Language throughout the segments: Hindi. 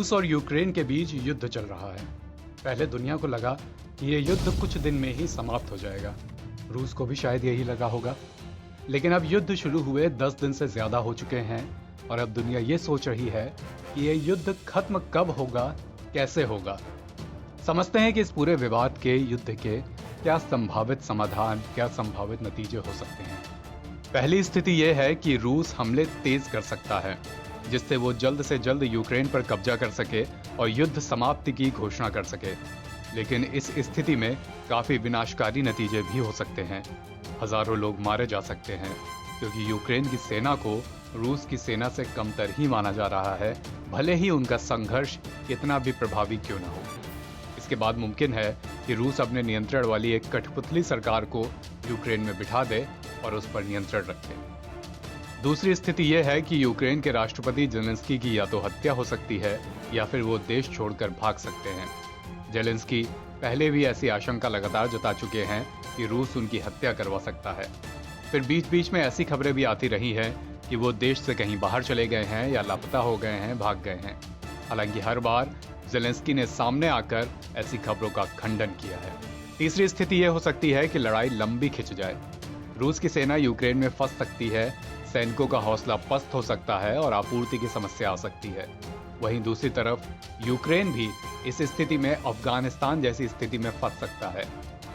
रूस और यूक्रेन के बीच युद्ध चल रहा है। पहले दुनिया को लगा कि ये युद्ध कुछ दिन में ही समाप्त हो जाएगा। रूस को भी शायद यही लगा होगा। लेकिन अब युद्ध शुरू हुए 10 दिन से ज्यादा हो चुके हैं और अब दुनिया ये सोच रही है कि ये युद्ध खत्म कब होगा, कैसे होगा। समझते हैं कि इस पूरे विवाद के युद्ध के क्या संभावित समाधान, क्या संभावित नतीजे हो सकते हैं। पहली स्थिति यह है कि रूस हमले तेज कर सकता है, जिससे वो जल्द से जल्द यूक्रेन पर कब्जा कर सके और युद्ध समाप्ति की घोषणा कर सके। लेकिन इस स्थिति में काफी विनाशकारी नतीजे भी हो सकते हैं। हजारों लोग मारे जा सकते हैं, क्योंकि यूक्रेन की सेना को रूस की सेना से कमतर ही माना जा रहा है, भले ही उनका संघर्ष कितना भी प्रभावी क्यों न हो। इसके बाद मुमकिन है कि रूस अपने नियंत्रण वाली एक कठपुतली सरकार को यूक्रेन में बिठा दे और उस पर नियंत्रण रखे। दूसरी स्थिति यह है कि यूक्रेन के राष्ट्रपति जेलेंस्की की या तो हत्या हो सकती है या फिर वो देश छोड़कर भाग सकते हैं। जेलेंस्की पहले भी ऐसी आशंका लगातार जता चुके हैं कि रूस उनकी हत्या करवा सकता है। फिर बीच बीच में ऐसी खबरें भी आती रही हैं कि वो देश से कहीं बाहर चले गए हैं या लापता हो गए हैं, भाग गए हैं। हालांकि हर बार जेलेंस्की ने सामने आकर ऐसी खबरों का खंडन किया है। तीसरी स्थिति यह हो सकती है कि लड़ाई लंबी खिंच जाए। रूस की सेना यूक्रेन में फंस सकती है, सैनिकों का हौसला पस्त हो सकता है और आपूर्ति की समस्या आ सकती है। वहीं दूसरी तरफ यूक्रेन भी इस स्थिति में अफगानिस्तान जैसी स्थिति में फंस सकता है।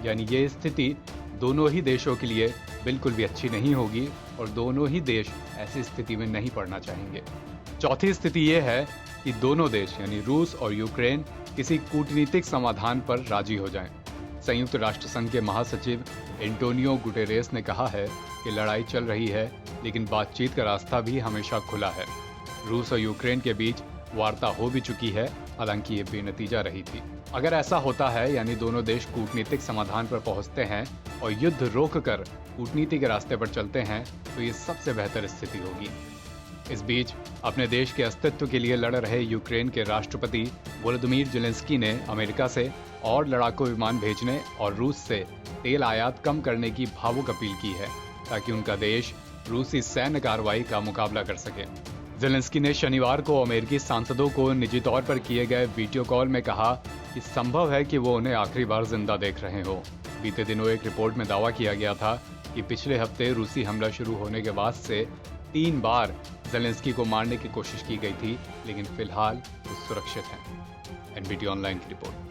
यानी ये स्थिति दोनों ही देशों के लिए बिल्कुल भी अच्छी नहीं होगी और दोनों ही देश ऐसी स्थिति में नहीं पड़ना चाहेंगे। चौथी स्थिति ये है कि दोनों देश यानी रूस और यूक्रेन किसी कूटनीतिक समाधान पर राजी हो जाएं। संयुक्त राष्ट्र संघ के महासचिव एंटोनियो गुटेरेस ने कहा है कि लड़ाई चल रही है, लेकिन बातचीत का रास्ता भी हमेशा खुला है। रूस और यूक्रेन के बीच वार्ता हो भी चुकी है, हालांकि ये बेनतीजा रही थी। अगर ऐसा होता है यानी दोनों देश कूटनीतिक समाधान पर पहुंचते हैं और युद्ध रोककर कूटनीति के रास्ते पर चलते हैं, तो ये सबसे बेहतर स्थिति होगी। इस बीच अपने देश के अस्तित्व के लिए लड़ रहे यूक्रेन के राष्ट्रपति वोलोदिमीर जेलेंस्की ने अमेरिका से और लड़ाकू विमान भेजने और रूस से तेल आयात कम करने की भावुक अपील की है, ताकि उनका देश रूसी सैन्य कार्रवाई का मुकाबला कर सके। जेलेंस्की ने शनिवार को अमेरिकी सांसदों को निजी तौर पर किए गए वीडियो कॉल में कहा कि संभव है कि वो उन्हें आखिरी बार जिंदा देख रहे हो। बीते दिनों एक रिपोर्ट में दावा किया गया था कि पिछले हफ्ते रूसी हमला शुरू होने के बाद से 3 बार जेलेंस्की को मारने की कोशिश की गई थी, लेकिन फिलहाल वो सुरक्षित हैं। एनबीटी ऑनलाइन की रिपोर्ट।